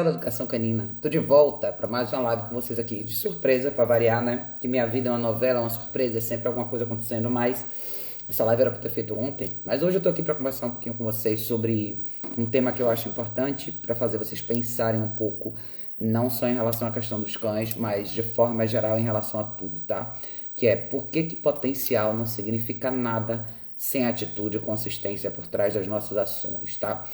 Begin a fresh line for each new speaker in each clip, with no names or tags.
Da Educação Canina. Tô de volta para mais uma live com vocês aqui, de surpresa para variar, né? Que minha vida é uma novela, uma surpresa, é sempre alguma coisa acontecendo, mas essa live era para ter feito ontem. Mas hoje eu tô aqui para conversar um pouquinho com vocês sobre um tema que eu acho importante para fazer vocês pensarem um pouco, não só em relação à questão dos cães, mas de forma geral em relação a tudo, tá? Que é por que potencial não significa nada sem atitude e consistência por trás das nossas ações, tá?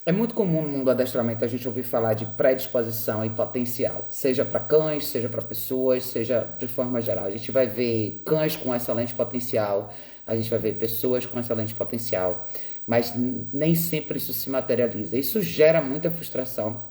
É muito comum no mundo do adestramento a gente ouvir falar de predisposição e potencial, seja para cães, seja para pessoas, seja de forma geral. A gente vai ver cães com excelente potencial, a gente vai ver pessoas com excelente potencial, mas nem sempre isso se materializa. Isso gera muita frustração,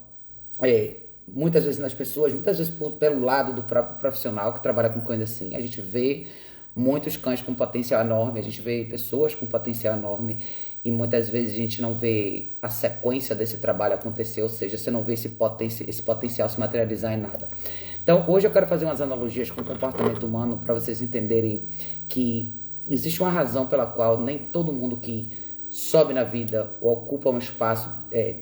muitas vezes nas pessoas, muitas vezes pelo lado do próprio profissional que trabalha com cães assim. A gente vê muitos cães com potencial enorme, a gente vê pessoas com potencial enorme e muitas vezes a gente não vê a sequência desse trabalho acontecer, ou seja, você não vê esse potencial se materializar em nada. Então, hoje eu quero fazer umas analogias com o comportamento humano para vocês entenderem que existe uma razão pela qual nem todo mundo que sobe na vida ou ocupa um espaço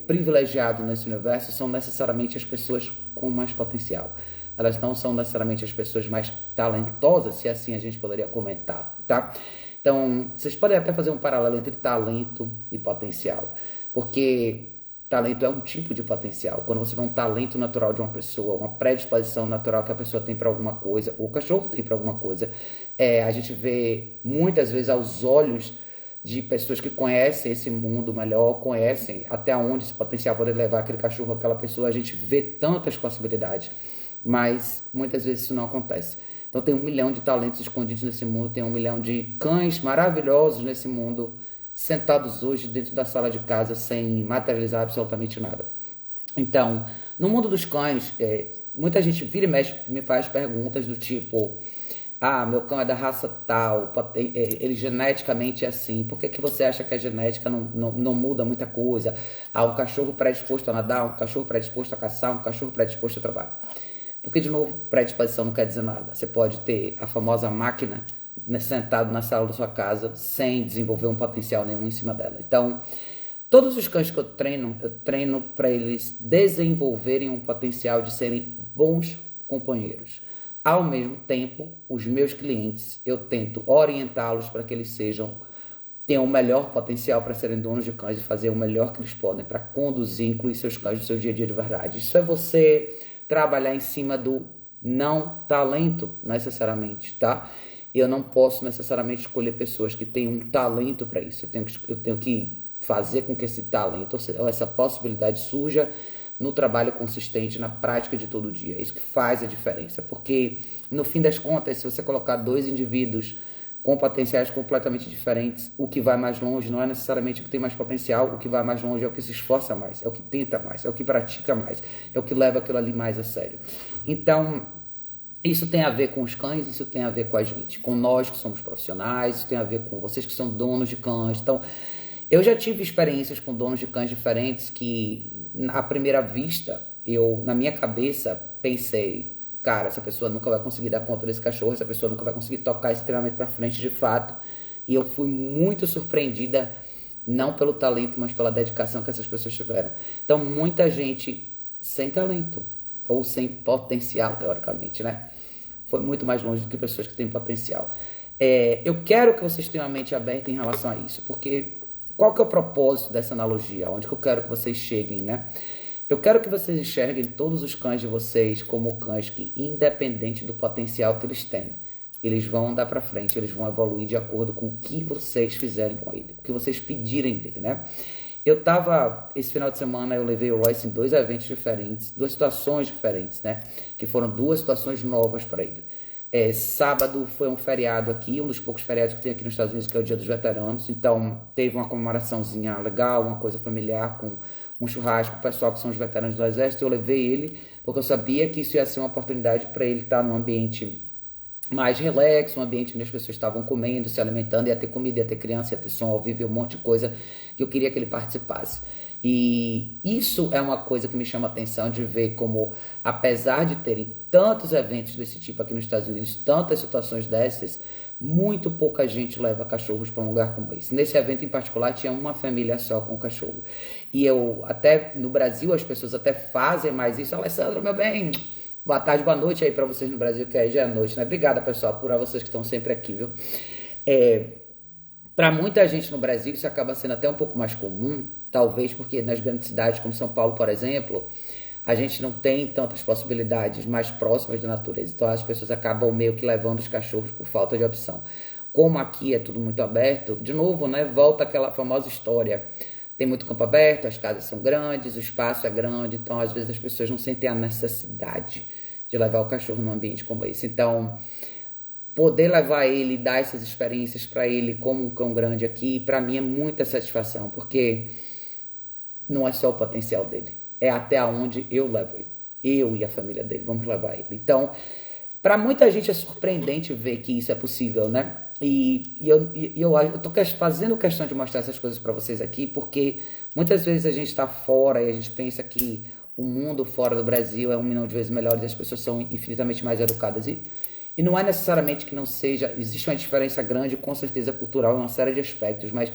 privilegiado nesse universo são necessariamente as pessoas com mais potencial. Elas não são necessariamente as pessoas mais talentosas, se assim a gente poderia comentar, tá? Então, vocês podem até fazer um paralelo entre talento e potencial, porque talento é um tipo de potencial. Quando você vê um talento natural de uma pessoa, uma predisposição natural que a pessoa tem para alguma coisa, ou o cachorro tem para alguma coisa, a gente vê muitas vezes aos olhos de pessoas que conhecem esse mundo melhor, conhecem até onde esse potencial pode levar aquele cachorro, aquela pessoa, a gente vê tantas possibilidades, mas muitas vezes isso não acontece. Então tem 1 milhão de talentos escondidos nesse mundo, tem 1 milhão de cães maravilhosos nesse mundo, sentados hoje dentro da sala de casa sem materializar absolutamente nada. Então, no mundo dos cães, muita gente vira e mexe, me faz perguntas do tipo: ah, meu cão é da raça tal, ele geneticamente é assim, por que você acha que a genética não muda muita coisa? Ah, um cachorro predisposto a nadar, um cachorro predisposto a caçar, um cachorro predisposto a trabalhar. Porque, de novo, predisposição não quer dizer nada. Você pode ter a famosa máquina, né, sentado na sala da sua casa sem desenvolver um potencial nenhum em cima dela. Então, todos os cães que eu treino para eles desenvolverem um potencial de serem bons companheiros. Ao mesmo tempo, os meus clientes, eu tento orientá-los para que eles tenham o melhor potencial para serem donos de cães e fazer o melhor que eles podem para conduzir, incluir seus cães no seu dia a dia de verdade. Isso é você trabalhar em cima do não talento, necessariamente, tá? Eu não posso necessariamente escolher pessoas que têm um talento para isso. Eu tenho que fazer com que esse talento, ou seja, essa possibilidade surja no trabalho consistente, na prática de todo dia. É isso que faz a diferença, porque no fim das contas, se você colocar dois indivíduos com potenciais completamente diferentes, o que vai mais longe não é necessariamente o que tem mais potencial, o que vai mais longe é o que se esforça mais, é o que tenta mais, é o que pratica mais, é o que leva aquilo ali mais a sério. Então, isso tem a ver com os cães, isso tem a ver com a gente, com nós que somos profissionais, isso tem a ver com vocês que são donos de cães. Então, eu já tive experiências com donos de cães diferentes que, à primeira vista, eu, na minha cabeça, pensei: cara, essa pessoa nunca vai conseguir dar conta desse cachorro, essa pessoa nunca vai conseguir tocar esse treinamento pra frente de fato. E eu fui muito surpreendida, não pelo talento, mas pela dedicação que essas pessoas tiveram. Então, muita gente sem talento, ou sem potencial, teoricamente, né? Foi muito mais longe do que pessoas que têm potencial. Eu quero que vocês tenham a mente aberta em relação a isso, porque qual que é o propósito dessa analogia? Onde que eu quero que vocês cheguem, né? Eu quero que vocês enxerguem todos os cães de vocês como cães que, independente do potencial que eles têm, eles vão andar para frente, eles vão evoluir de acordo com o que vocês fizerem com ele, o que vocês pedirem dele, né? Esse final de semana eu levei o Royce em 2 eventos diferentes, 2 situações diferentes, né? Que foram 2 situações novas para ele. Sábado foi um feriado aqui, um dos poucos feriados que tem aqui nos Estados Unidos, que é o Dia dos Veteranos. Então teve uma comemoraçãozinha legal, uma coisa familiar, com um churrasco, o pessoal que são os veteranos do Exército. Eu levei ele porque eu sabia que isso ia ser uma oportunidade para ele estar num ambiente mais relax, um ambiente onde as pessoas estavam comendo, se alimentando, ia ter comida, ia ter criança, ia ter som ao vivo, um monte de coisa que eu queria que ele participasse. E isso é uma coisa que me chama a atenção, de ver como, apesar de terem tantos eventos desse tipo aqui nos Estados Unidos, tantas situações dessas, Muito pouca gente leva cachorros para um lugar como esse. Nesse evento em particular tinha uma família só com cachorro. E eu, até no Brasil, as pessoas até fazem mais isso. Alessandro, meu bem, boa tarde, boa noite aí para vocês no Brasil, que aí já é noite, né? Obrigada, pessoal, por vocês que estão sempre aqui, viu? Para muita gente no Brasil isso acaba sendo até um pouco mais comum, talvez porque nas grandes cidades como São Paulo, por exemplo, a gente não tem tantas possibilidades mais próximas da natureza. Então as pessoas acabam meio que levando os cachorros por falta de opção. Como aqui é tudo muito aberto, de novo, né, volta aquela famosa história. Tem muito campo aberto, as casas são grandes, o espaço é grande, então às vezes as pessoas não sentem a necessidade de levar o cachorro num ambiente como esse. Então, poder levar ele, dar essas experiências para ele como um cão grande aqui, para mim é muita satisfação, porque não é só o potencial dele, é até onde eu levo ele. Eu e a família dele vamos levar ele. Então, para muita gente é surpreendente ver que isso é possível, né? Eu tô fazendo questão de mostrar essas coisas para vocês aqui, porque muitas vezes a gente está fora e a gente pensa que o mundo fora do Brasil é 1 milhão de vezes melhor e as pessoas são infinitamente mais educadas. E não é necessariamente que não seja, existe uma diferença grande, com certeza cultural, em uma série de aspectos, mas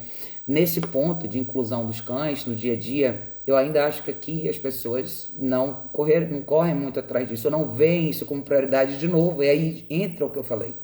nesse ponto de inclusão dos cães no dia a dia, eu ainda acho que aqui as pessoas não correm muito atrás disso, ou não veem isso como prioridade de novo, e aí entra o que eu falei.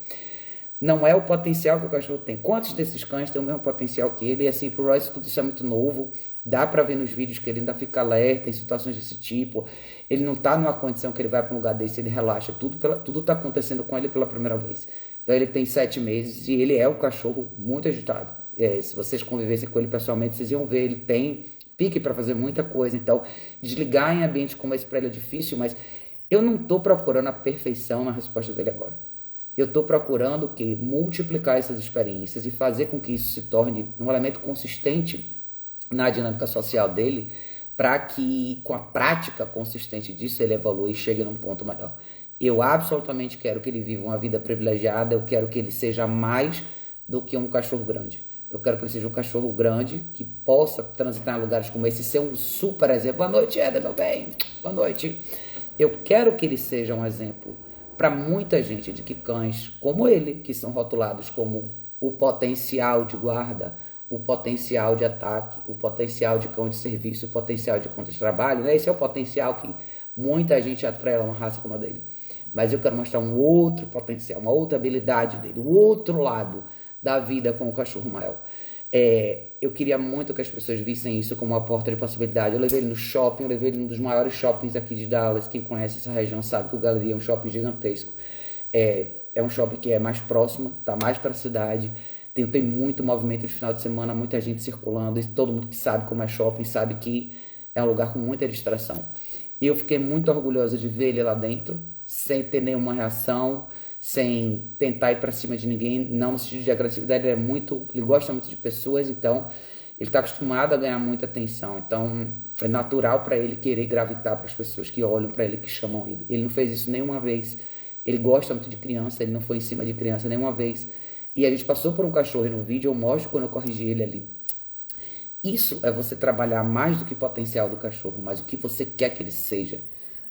Não é o potencial que o cachorro tem. Quantos desses cães têm o mesmo potencial que ele? E assim, pro Royce tudo isso é muito novo. Dá pra ver nos vídeos que ele ainda fica alerta em situações desse tipo. Ele não tá numa condição que ele vai pra um lugar desse, ele relaxa. Tudo tá acontecendo com ele pela primeira vez. Então ele tem 7 meses e ele é um cachorro muito agitado. Se vocês convivessem com ele pessoalmente, vocês iam ver, ele tem pique pra fazer muita coisa. Então, desligar em ambiente como esse pra ele é difícil, mas eu não tô procurando a perfeição na resposta dele agora. Eu estou procurando multiplicar essas experiências e fazer com que isso se torne um elemento consistente na dinâmica social dele, para que com a prática consistente disso ele evolua e chegue num ponto melhor. Eu absolutamente quero que ele viva uma vida privilegiada, eu quero que ele seja mais do que um cachorro grande. Eu quero que ele seja um cachorro grande, que possa transitar em lugares como esse e ser um super exemplo. Boa noite, Eda, meu bem. Boa noite. Eu quero que ele seja um exemplo para muita gente de que cães como ele, que são rotulados como o potencial de guarda, o potencial de ataque, o potencial de cão de serviço, o potencial de cão de trabalho, né? Esse é o potencial que muita gente atrela a uma raça como a dele. Mas eu quero mostrar um outro potencial, uma outra habilidade dele, o outro lado da vida com o cachorro maior. Eu queria muito que as pessoas vissem isso como uma porta de possibilidade. Eu levei ele no shopping, eu levei ele num dos maiores shoppings aqui de Dallas. Quem conhece essa região sabe que o Galeria é um shopping gigantesco. É um shopping que é mais próximo, tá mais para a cidade. Tem muito movimento de final de semana, muita gente circulando. E todo mundo que sabe como é shopping sabe que é um lugar com muita distração. E eu fiquei muito orgulhosa de ver ele lá dentro, sem ter nenhuma reação, sem tentar ir para cima de ninguém, não no sentido de agressividade. Ele gosta muito de pessoas, então ele está acostumado a ganhar muita atenção, então é natural para ele querer gravitar para as pessoas que olham para ele, que chamam ele. Ele não fez isso nenhuma vez. Ele gosta muito de criança, ele não foi em cima de criança nenhuma vez. E a gente passou por um cachorro no vídeo, eu mostro quando eu corrigi ele ali. Isso é você trabalhar mais do que o potencial do cachorro, mas o que você quer que ele seja.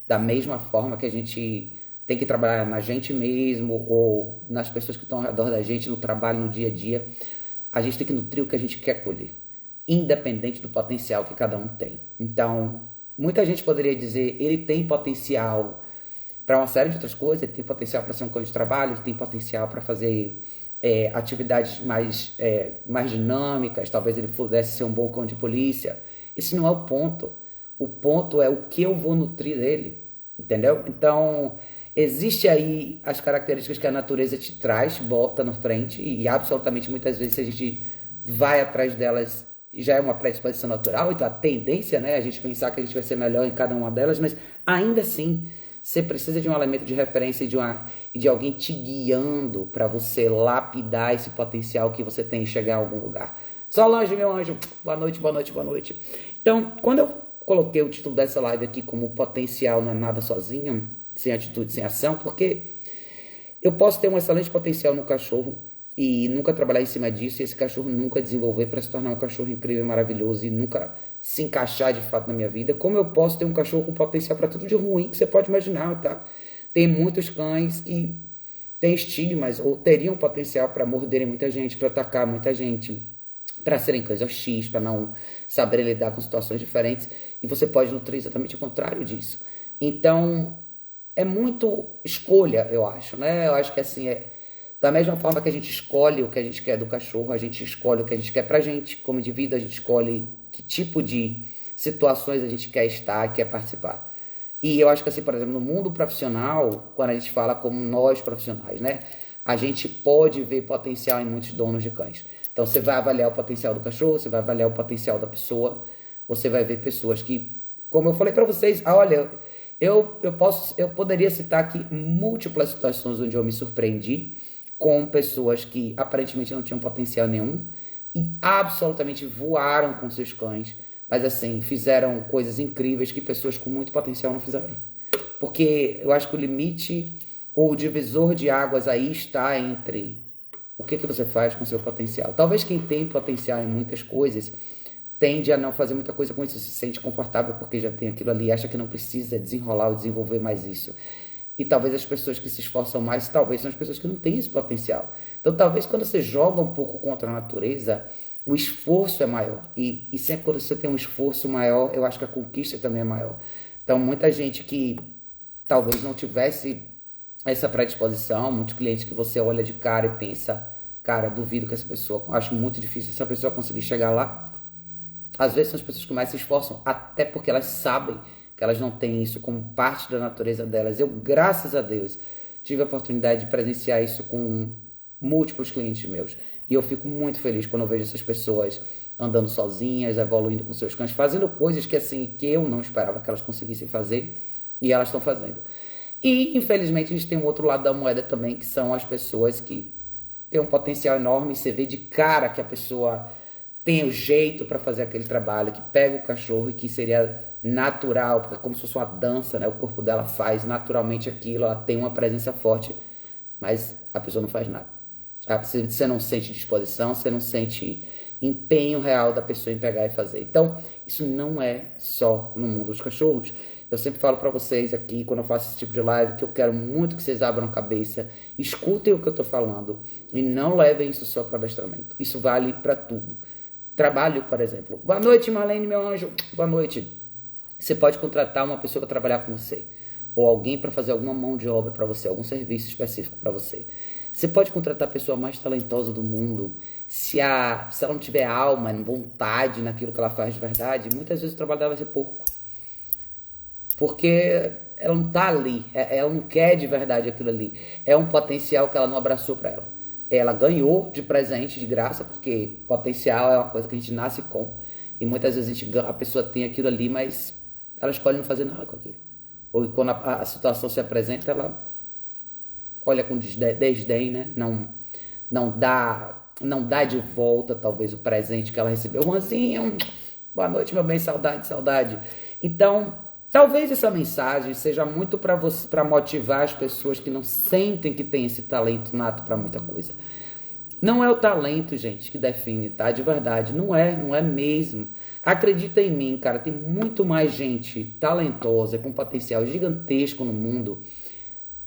Da mesma forma que a gente tem que trabalhar na gente mesmo ou nas pessoas que estão ao redor da gente, no trabalho, no dia a dia. A gente tem que nutrir o que a gente quer colher, independente do potencial que cada um tem. Então, muita gente poderia dizer, ele tem potencial para uma série de outras coisas, ele tem potencial para ser um cão de trabalho, ele tem potencial para fazer atividades mais dinâmicas, talvez ele pudesse ser um bom cão de polícia. Esse não é o ponto. O ponto é o que eu vou nutrir dele, entendeu? Então, existe aí as características que a natureza te traz, bota na frente, e absolutamente muitas vezes se a gente vai atrás delas, já é uma predisposição natural, então a tendência, né, a gente pensar que a gente vai ser melhor em cada uma delas, mas ainda assim, você precisa de um elemento de referência e de alguém te guiando para você lapidar esse potencial que você tem em chegar a algum lugar. Solange, meu anjo, boa noite, boa noite, boa noite. Então, quando eu coloquei o título dessa live aqui como potencial não é nada sozinho, sem atitude, sem ação, porque eu posso ter um excelente potencial no cachorro e nunca trabalhar em cima disso, e esse cachorro nunca desenvolver para se tornar um cachorro incrível e maravilhoso e nunca se encaixar de fato na minha vida. Como eu posso ter um cachorro com potencial para tudo de ruim que você pode imaginar, tá? Tem muitos cães que têm estigmas ou teriam potencial para morderem muita gente, para atacar muita gente, para serem cães hostis, para não saberem lidar com situações diferentes, e você pode nutrir exatamente o contrário disso. Então, é muito escolha, eu acho, né? Eu acho que assim, da mesma forma que a gente escolhe o que a gente quer do cachorro, a gente escolhe o que a gente quer pra gente, como indivíduo, a gente escolhe que tipo de situações a gente quer estar, quer participar. E eu acho que assim, por exemplo, no mundo profissional, quando a gente fala como nós profissionais, né? A gente pode ver potencial em muitos donos de cães. Então você vai avaliar o potencial do cachorro, você vai avaliar o potencial da pessoa, você vai ver pessoas que, como eu falei pra vocês, olha, eu poderia citar aqui múltiplas situações onde eu me surpreendi com pessoas que aparentemente não tinham potencial nenhum e absolutamente voaram com seus cães, mas assim, fizeram coisas incríveis que pessoas com muito potencial não fizeram. Porque eu acho que o limite, ou o divisor de águas aí está entre o que você faz com o seu potencial. Talvez quem tem potencial em muitas coisas tende a não fazer muita coisa com isso, se sente confortável porque já tem aquilo ali, acha que não precisa desenrolar ou desenvolver mais isso. E talvez as pessoas que se esforçam mais, talvez são as pessoas que não têm esse potencial. Então talvez quando você joga um pouco contra a natureza, o esforço é maior. E sempre quando você tem um esforço maior, eu acho que a conquista também é maior. Então muita gente que talvez não tivesse essa predisposição, muitos clientes que você olha de cara e pensa, cara, duvido que essa pessoa, acho muito difícil essa pessoa conseguir chegar lá. Às vezes são as pessoas que mais se esforçam, até porque elas sabem que elas não têm isso como parte da natureza delas. Eu, graças a Deus, tive a oportunidade de presenciar isso com múltiplos clientes meus. E eu fico muito feliz quando eu vejo essas pessoas andando sozinhas, evoluindo com seus cães, fazendo coisas que assim que eu não esperava que elas conseguissem fazer, e elas estão fazendo. E, infelizmente, a gente tem um outro lado da moeda também, que são as pessoas que têm um potencial enorme, e você vê de cara que a pessoa tem o jeito para fazer aquele trabalho, que pega o cachorro e que seria natural, porque é como se fosse uma dança, né? O corpo dela faz naturalmente aquilo, ela tem uma presença forte, mas a pessoa não faz nada. Você não sente disposição, você não sente empenho real da pessoa em pegar e fazer. Então, isso não é só no mundo dos cachorros. Eu sempre falo para vocês aqui, quando eu faço esse tipo de live, que eu quero muito que vocês abram a cabeça, escutem o que eu tô falando e não levem isso só para adestramento. Isso vale para tudo. Trabalho, por exemplo. Boa noite, Marlene, meu anjo. Boa noite. Você pode contratar uma pessoa para trabalhar com você, ou alguém para fazer alguma mão de obra para você, algum serviço específico para você. Você pode contratar a pessoa mais talentosa do mundo. Se ela não tiver alma, vontade naquilo que ela faz de verdade, muitas vezes o trabalho dela vai ser pouco. Porque ela não tá ali, ela não quer de verdade aquilo ali. É um potencial que ela não abraçou para ela. Ela ganhou de presente, de graça, porque potencial é uma coisa que a gente nasce com. E muitas vezes a pessoa tem aquilo ali, mas ela escolhe não fazer nada com aquilo. Ou quando a situação se apresenta, ela olha com desdém, né? Não dá de volta, talvez, o presente que ela recebeu. Juanzinho, boa noite, meu bem, saudade, saudade. Então, talvez essa mensagem seja muito para motivar as pessoas que não sentem que tem esse talento nato para muita coisa. Não é o talento, gente, que define, tá? De verdade, não é mesmo. Acredita em mim, cara, tem muito mais gente talentosa, com potencial gigantesco no mundo,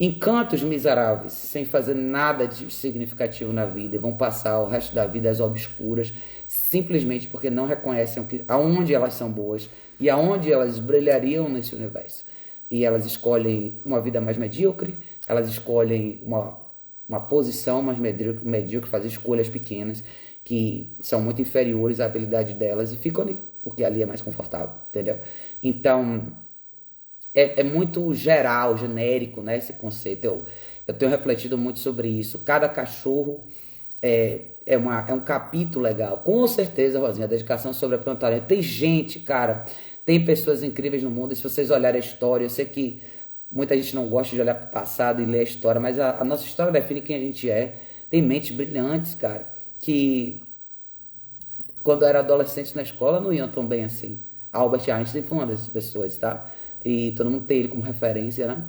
em cantos miseráveis, sem fazer nada de significativo na vida, e vão passar o resto da vida às obscuras, simplesmente porque não reconhecem aonde elas são boas e aonde elas brilhariam nesse universo. E elas escolhem uma vida mais medíocre, elas escolhem uma posição mais medíocre, fazer escolhas pequenas que são muito inferiores à habilidade delas e ficam ali, porque ali é mais confortável, entendeu? Então, é muito geral, genérico, né, esse conceito. Eu tenho refletido muito sobre isso. Cada cachorro é um capítulo legal. Com certeza, Rosinha, a dedicação sobre a plantaria. Tem gente, cara, tem pessoas incríveis no mundo. E se vocês olharem a história, eu sei que muita gente não gosta de olhar para o passado e ler a história, mas a nossa história define quem a gente é. Tem mentes brilhantes, cara, que quando eu era adolescente na escola não iam tão bem assim. Albert Einstein foi uma dessas pessoas, tá? E todo mundo tem ele como referência, né?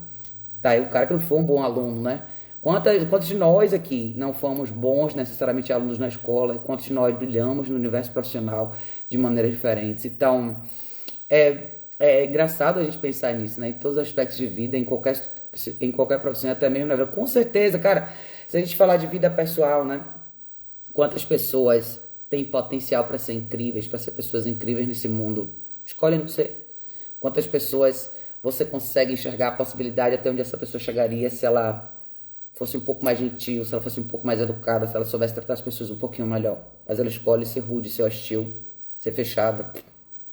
Tá aí o cara que não foi um bom aluno, né? Quantos de nós aqui não fomos bons necessariamente alunos na escola? Quantos de nós brilhamos no universo profissional de maneiras diferentes? Então, é engraçado a gente pensar nisso, né? Em todos os aspectos de vida, em qualquer em qualquer profissão, até mesmo na vida. Com certeza, cara, se a gente falar de vida pessoal, né? Quantas pessoas têm potencial para ser incríveis, para ser pessoas incríveis nesse mundo? Escolhe não ser. Quantas pessoas você consegue enxergar a possibilidade até onde essa pessoa chegaria se ela fosse um pouco mais gentil, se ela fosse um pouco mais educada, se ela soubesse tratar as pessoas um pouquinho melhor. Mas ela escolhe ser rude, ser hostil, ser fechada.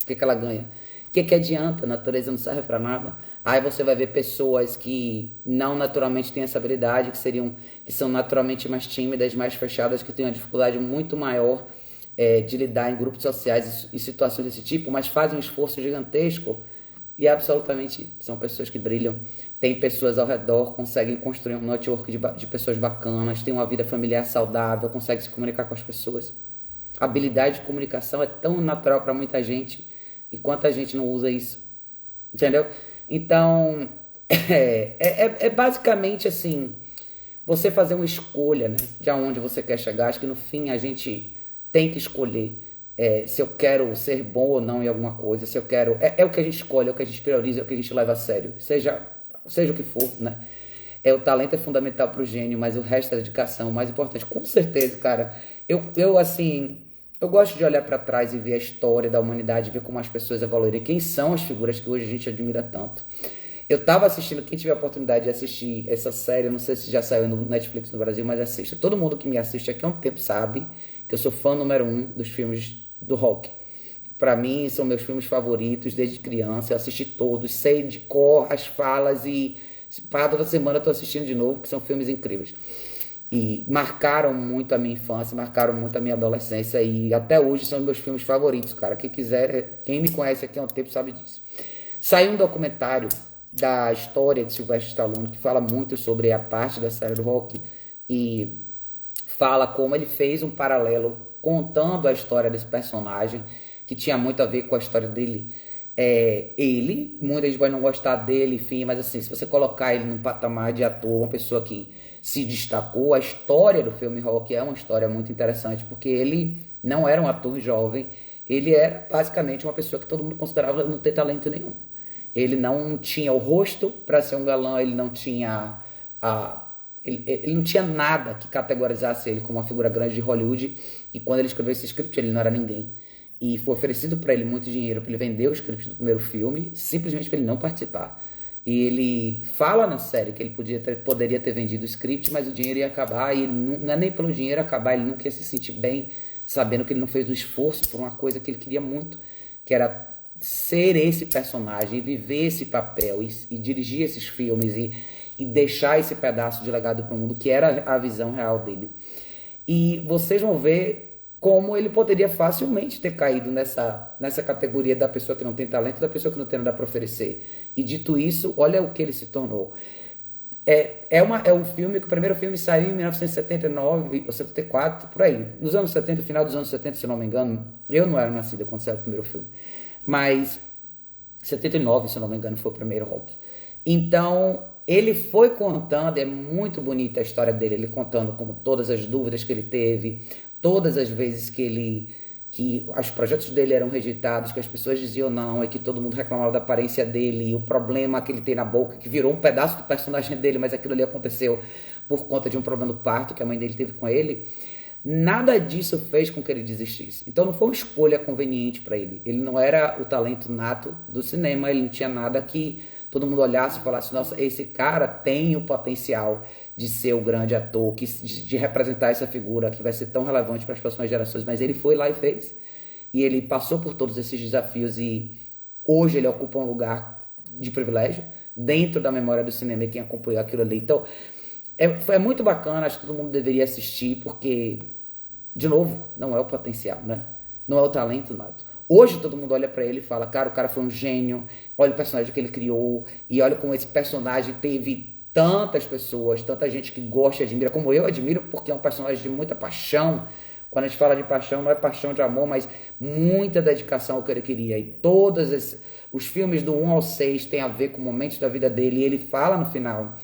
O que ela ganha? O que adianta? A natureza não serve para nada. Aí você vai ver pessoas que não naturalmente têm essa habilidade, que são naturalmente mais tímidas, mais fechadas, que têm uma dificuldade muito maior de lidar em grupos sociais e situações desse tipo, mas fazem um esforço gigantesco e absolutamente são pessoas que brilham. Tem pessoas ao redor, conseguem construir um network de pessoas bacanas, têm uma vida familiar saudável, conseguem se comunicar com as pessoas. A habilidade de comunicação é tão natural para muita gente e quanta gente não usa isso, entendeu? Então, é basicamente assim, você fazer uma escolha, né, de aonde você quer chegar. Acho que no fim a gente tem que escolher se eu quero ser bom ou não em alguma coisa, se eu quero... É o que a gente escolhe, é o que a gente prioriza, é o que a gente leva a sério, seja o que for, né? O talento é fundamental para o gênio, mas o resto é a dedicação, o mais importante. Com certeza, cara, eu gosto de olhar para trás e ver a história da humanidade, ver como as pessoas evoluíram, quem são as figuras que hoje a gente admira tanto. Eu tava assistindo, quem tiver a oportunidade de assistir essa série, eu não sei se já saiu no Netflix no Brasil, mas assista. Todo mundo que me assiste aqui há um tempo sabe que eu sou fã número 1 dos filmes do Rock. Pra mim, são meus filmes favoritos desde criança. Eu assisti todos, sei de cor as falas e toda semana eu tô assistindo de novo, que são filmes incríveis. E marcaram muito a minha infância, marcaram muito a minha adolescência e até hoje são meus filmes favoritos, cara. Quem quiser, quem me conhece aqui há um tempo sabe disso. Saiu um documentário da história de Sylvester Stallone que fala muito sobre a parte da série do Rock e fala como ele fez um paralelo contando a história desse personagem que tinha muito a ver com a história dele. Muita gente pode não gostar dele, enfim, mas assim, se você colocar ele num patamar de ator, uma pessoa que se destacou, a história do filme Rock é uma história muito interessante, porque ele não era um ator jovem, ele era basicamente uma pessoa que todo mundo considerava não ter talento nenhum. Ele não tinha o rosto para ser um galã, ele não tinha ele não tinha nada que categorizasse ele como uma figura grande de Hollywood, e quando ele escreveu esse script ele não era ninguém. E foi oferecido para ele muito dinheiro para ele vender o script do primeiro filme, simplesmente para ele não participar. E ele fala na série que ele poderia ter vendido o script, mas o dinheiro ia acabar, e ele não é nem pelo dinheiro acabar, ele nunca ia se sentir bem, sabendo que ele não fez um esforço por uma coisa que ele queria muito, que era ser esse personagem, viver esse papel, e dirigir esses filmes, e deixar esse pedaço de legado para o mundo, que era a visão real dele. E vocês vão ver como ele poderia facilmente ter caído nessa categoria da pessoa que não tem talento, da pessoa que não tem nada para oferecer. E dito isso, olha o que ele se tornou. Um filme que o primeiro filme saiu em 1979 ou 74, por aí. Nos anos 70, final dos anos 70, se não me engano. Eu não era nascido quando saiu o primeiro filme. Mas 79, se não me engano, foi o primeiro Rock. Então, ele foi contando, é muito bonita a história dele, ele contando como todas as dúvidas que ele teve, todas as vezes que os projetos dele eram rejeitados, que as pessoas diziam não, e que todo mundo reclamava da aparência dele, e o problema que ele tem na boca, que virou um pedaço do personagem dele, mas aquilo ali aconteceu por conta de um problema do parto que a mãe dele teve com ele. Nada disso fez com que ele desistisse. Então não foi uma escolha conveniente para ele. Ele não era o talento nato do cinema, ele não tinha nada que todo mundo olhasse e falasse, nossa, esse cara tem o potencial de ser o grande ator, de representar essa figura que vai ser tão relevante para as próximas gerações, mas ele foi lá e fez. E ele passou por todos esses desafios e hoje ele ocupa um lugar de privilégio dentro da memória do cinema e quem acompanhou aquilo ali. Então, foi muito bacana, acho que todo mundo deveria assistir, porque, de novo, não é o potencial, né? Não é o talento nato. Hoje todo mundo olha pra ele e fala, cara, o cara foi um gênio, olha o personagem que ele criou, e olha como esse personagem teve tantas pessoas, tanta gente que gosta e admira, como eu admiro, porque é um personagem de muita paixão. Quando a gente fala de paixão, não é paixão de amor, mas muita dedicação ao que ele queria. E todos os filmes do 1 ao 6 têm a ver com momentos da vida dele, e ele fala no final,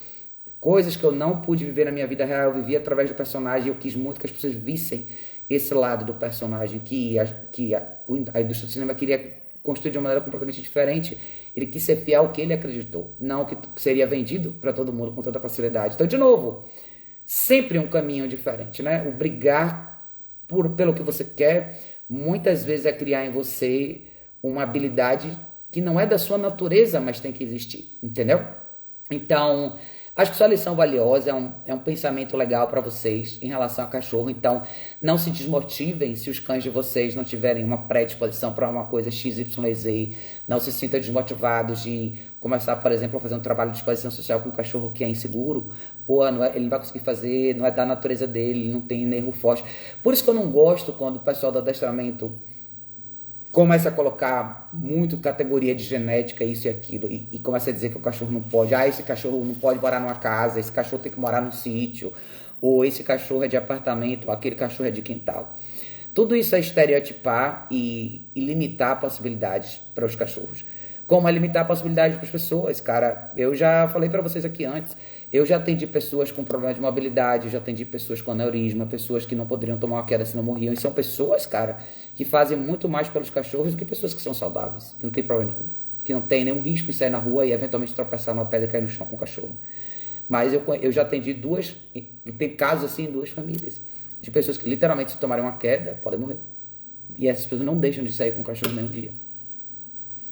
coisas que eu não pude viver na minha vida real, eu vivi através do personagem, eu quis muito que as pessoas vissem esse lado do personagem que a indústria do cinema queria construir de uma maneira completamente diferente. Ele quis ser fiel ao que ele acreditou, não que seria vendido para todo mundo com tanta facilidade. Então, de novo, sempre um caminho diferente, né? O brigar pelo que você quer, muitas vezes é criar em você uma habilidade que não é da sua natureza, mas tem que existir, entendeu? Então, acho que sua lição valiosa é um pensamento legal para vocês em relação a cachorro. Então, não se desmotivem se os cães de vocês não tiverem uma predisposição para uma coisa XYZ. Não se sintam desmotivados de começar, por exemplo, a fazer um trabalho de exposição social com um cachorro que é inseguro. Pô, ele não vai conseguir fazer, não é da natureza dele, não tem nervo forte. Por isso que eu não gosto quando o pessoal do adestramento começa a colocar muito categoria de genética, isso e aquilo, e começa a dizer que o cachorro não pode, esse cachorro não pode morar numa casa, esse cachorro tem que morar num sítio, ou esse cachorro é de apartamento, ou aquele cachorro é de quintal. Tudo isso é estereotipar e limitar possibilidades para os cachorros. Como é limitar possibilidades para as pessoas, cara. Eu já falei para vocês aqui antes, eu já atendi pessoas com problema de mobilidade, eu já atendi pessoas com aneurisma, pessoas que não poderiam tomar uma queda se não morriam. E são pessoas, cara, que fazem muito mais pelos cachorros do que pessoas que são saudáveis, que não tem problema nenhum, que não tem nenhum risco em sair na rua e eventualmente tropeçar numa pedra e cair no chão com o cachorro. Mas eu já atendi tem casos assim em 2 famílias, de pessoas que literalmente se tomarem uma queda, podem morrer. E essas pessoas não deixam de sair com o cachorro nenhum dia.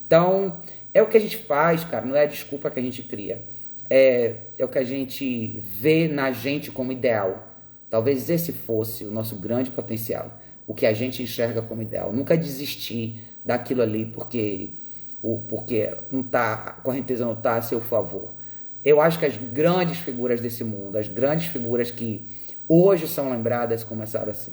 Então, é o que a gente faz, cara, não é a desculpa que a gente cria. É o que a gente vê na gente como ideal. Talvez esse fosse o nosso grande potencial, o que a gente enxerga como ideal. Nunca desistir daquilo ali porque a correnteza não está a seu favor. Eu acho que as grandes figuras desse mundo, as grandes figuras que hoje são lembradas, começaram assim.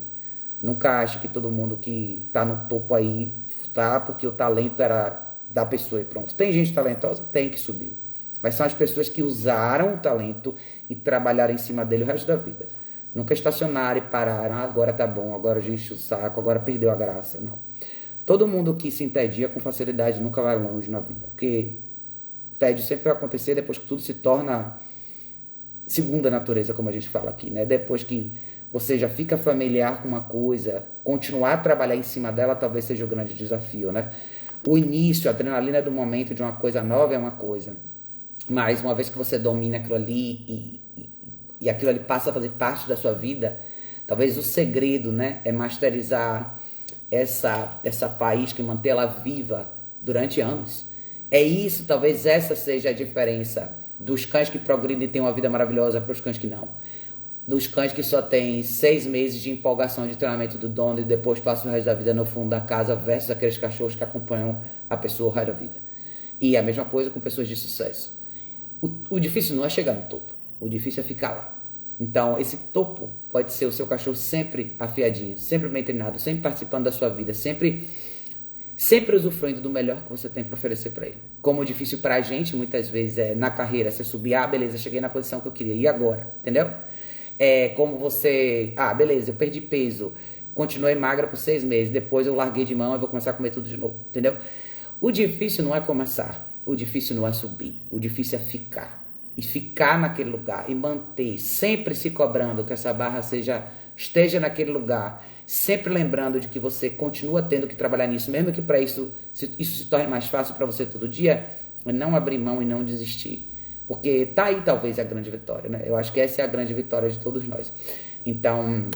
Nunca acho que todo mundo que está no topo aí tá porque o talento era da pessoa e pronto. Tem gente talentosa? Tem, que subiu. Mas são as pessoas que usaram o talento e trabalharam em cima dele o resto da vida. Nunca estacionaram e pararam, agora tá bom, agora a gente enche o saco, agora perdeu a graça. Não. Todo mundo que se entedia com facilidade nunca vai longe na vida. Porque tédio sempre vai acontecer depois que tudo se torna segunda natureza, como a gente fala aqui, né? Depois que você já fica familiar com uma coisa, continuar a trabalhar em cima dela talvez seja o grande desafio, né? O início, a adrenalina do momento de uma coisa nova é uma coisa. Mas uma vez que você domina aquilo ali e aquilo ali passa a fazer parte da sua vida, talvez o segredo, né, é masterizar essa faísca e manter ela viva durante anos. É isso, talvez essa seja a diferença dos cães que progridem e têm uma vida maravilhosa para os cães que não. Dos cães que só têm 6 meses de empolgação de treinamento do dono e depois passam o resto da vida no fundo da casa versus aqueles cachorros que acompanham a pessoa o resto da vida. E a mesma coisa com pessoas de sucesso. O difícil não é chegar no topo, o difícil é ficar lá. Então, esse topo pode ser o seu cachorro sempre afiadinho, sempre bem treinado, sempre participando da sua vida, sempre usufruindo do melhor que você tem para oferecer para ele. Como o difícil para a gente, muitas vezes, é na carreira, você subir, beleza, cheguei na posição que eu queria, e agora? Entendeu? É como você, beleza, eu perdi peso, continuei magra por 6 meses, depois eu larguei de mão e vou começar a comer tudo de novo, entendeu? O difícil não é começar, o difícil não é subir, o difícil é ficar. E ficar naquele lugar e manter, sempre se cobrando que essa barra esteja naquele lugar, sempre lembrando de que você continua tendo que trabalhar nisso, mesmo que para isso se torne mais fácil para você todo dia, é não abrir mão e não desistir. Porque tá aí talvez a grande vitória, né? Eu acho que essa é a grande vitória de todos nós. Então,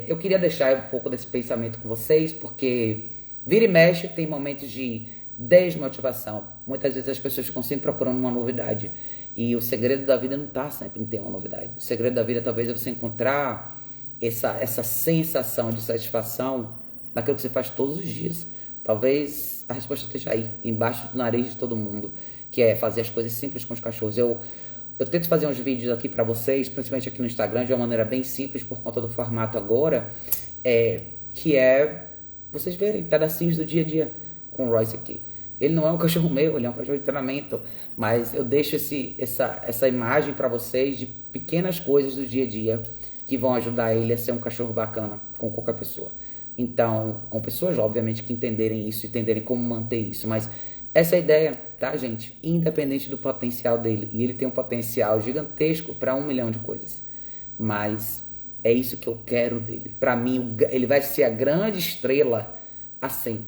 eu queria deixar um pouco desse pensamento com vocês, porque vira e mexe tem momentos de desmotivação. Muitas vezes as pessoas ficam sempre procurando uma novidade. E o segredo da vida não está sempre em ter uma novidade. O segredo da vida talvez é você encontrar essa sensação de satisfação naquilo que você faz todos os dias. Talvez a resposta esteja aí, embaixo do nariz de todo mundo, que é fazer as coisas simples com os cachorros. Eu tento fazer uns vídeos aqui para vocês, principalmente aqui no Instagram, de uma maneira bem simples por conta do formato agora, que é vocês verem pedacinhos do dia a dia com o Royce aqui. Ele não é um cachorro meu, ele é um cachorro de treinamento, mas eu deixo essa imagem para vocês de pequenas coisas do dia a dia que vão ajudar ele a ser um cachorro bacana com qualquer pessoa. Então, com pessoas, obviamente, que entenderem isso, entenderem como manter isso, mas essa é a ideia, tá, gente? Independente do potencial dele, e ele tem um potencial gigantesco para 1 milhão de coisas, mas é isso que eu quero dele. Para mim, ele vai ser a grande estrela assim.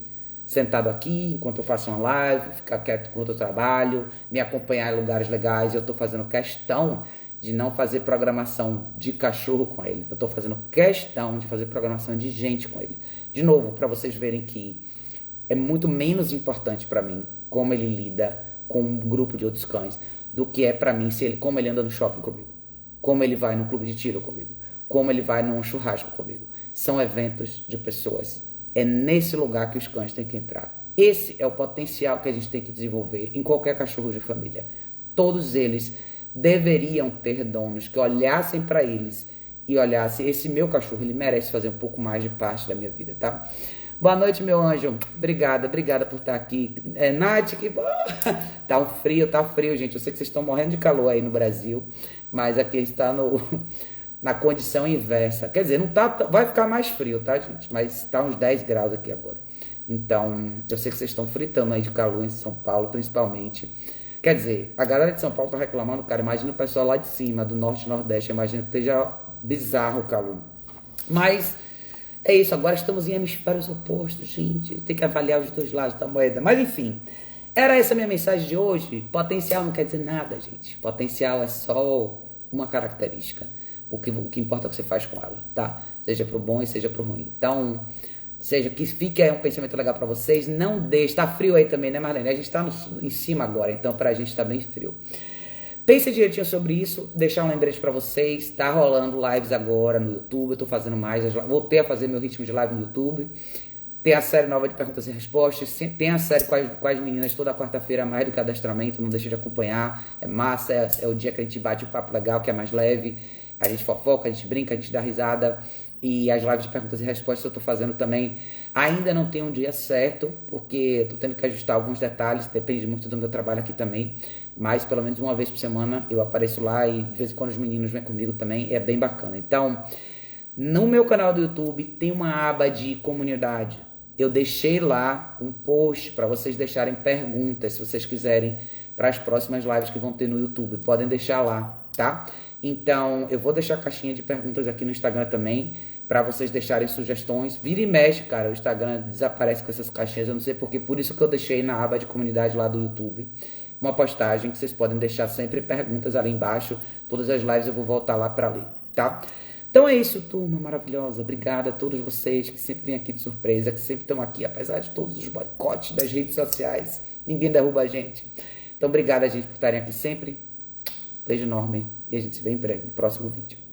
sentado aqui enquanto eu faço uma live, ficar quieto enquanto eu trabalho, me acompanhar em lugares legais. Eu tô fazendo questão de não fazer programação de cachorro com ele. Eu tô fazendo questão de fazer programação de gente com ele. De novo, para vocês verem que é muito menos importante para mim como ele lida com um grupo de outros cães do que é para mim como ele anda no shopping comigo, como ele vai no clube de tiro comigo, como ele vai num churrasco comigo. São eventos de pessoas. É nesse lugar que os cães têm que entrar. Esse é o potencial que a gente tem que desenvolver em qualquer cachorro de família. Todos eles deveriam ter donos que olhassem para eles e olhassem, esse meu cachorro, ele merece fazer um pouco mais de parte da minha vida, tá? Boa noite, meu anjo. Obrigada por estar aqui. Nath, que tá frio, gente. Eu sei que vocês estão morrendo de calor aí no Brasil, mas aqui está na condição inversa. Quer dizer, não tá, vai ficar mais frio, tá, gente? Mas tá uns 10 graus aqui agora. Então, eu sei que vocês estão fritando aí de calor em São Paulo, principalmente. Quer dizer, a galera de São Paulo tá reclamando, cara. Imagina o pessoal lá de cima, do norte e nordeste. Imagina que esteja bizarro o calor. Mas é isso, agora estamos em hemisférios opostos, gente. Tem que avaliar os dois lados da moeda. Mas enfim, era essa a minha mensagem de hoje. Potencial não quer dizer nada, gente. Potencial é só uma característica. O que importa é o que você faz com ela, tá? Seja pro bom e seja pro ruim. Então, seja que fique aí um pensamento legal pra vocês. Não deixe. Tá frio aí também, né, Marlene? A gente tá em cima agora, então pra gente tá bem frio. Pense direitinho sobre isso, deixar um lembrete pra vocês, tá rolando lives agora no YouTube, eu tô fazendo mais, voltei a fazer meu ritmo de live no YouTube, tem a série nova de perguntas e respostas, tem a série com as meninas toda quarta-feira, mais do que adestramento, não deixa de acompanhar, é massa, é o dia que a gente bate um papo legal, que é mais leve, a gente fofoca, a gente brinca, a gente dá risada, e as lives de perguntas e respostas eu tô fazendo também. Ainda não tem um dia certo, porque tô tendo que ajustar alguns detalhes, depende muito do meu trabalho aqui também, mas pelo menos uma vez por semana eu apareço lá e de vez em quando os meninos vêm comigo também, é bem bacana. Então, no meu canal do YouTube tem uma aba de comunidade. Eu deixei lá um post para vocês deixarem perguntas, se vocês quiserem, para as próximas lives que vão ter no YouTube. Podem deixar lá, tá? Então, eu vou deixar a caixinha de perguntas aqui no Instagram também, para vocês deixarem sugestões. Vira e mexe, cara, o Instagram desaparece com essas caixinhas, eu não sei porquê, por isso que eu deixei na aba de comunidade lá do YouTube uma postagem que vocês podem deixar sempre perguntas ali embaixo. Todas as lives eu vou voltar lá para ler, tá? Então é isso, turma maravilhosa. Obrigado a todos vocês que sempre vêm aqui de surpresa, que sempre estão aqui, apesar de todos os boicotes das redes sociais. Ninguém derruba a gente. Então obrigado a gente por estarem aqui sempre. Beijo enorme e a gente se vê em breve no próximo vídeo.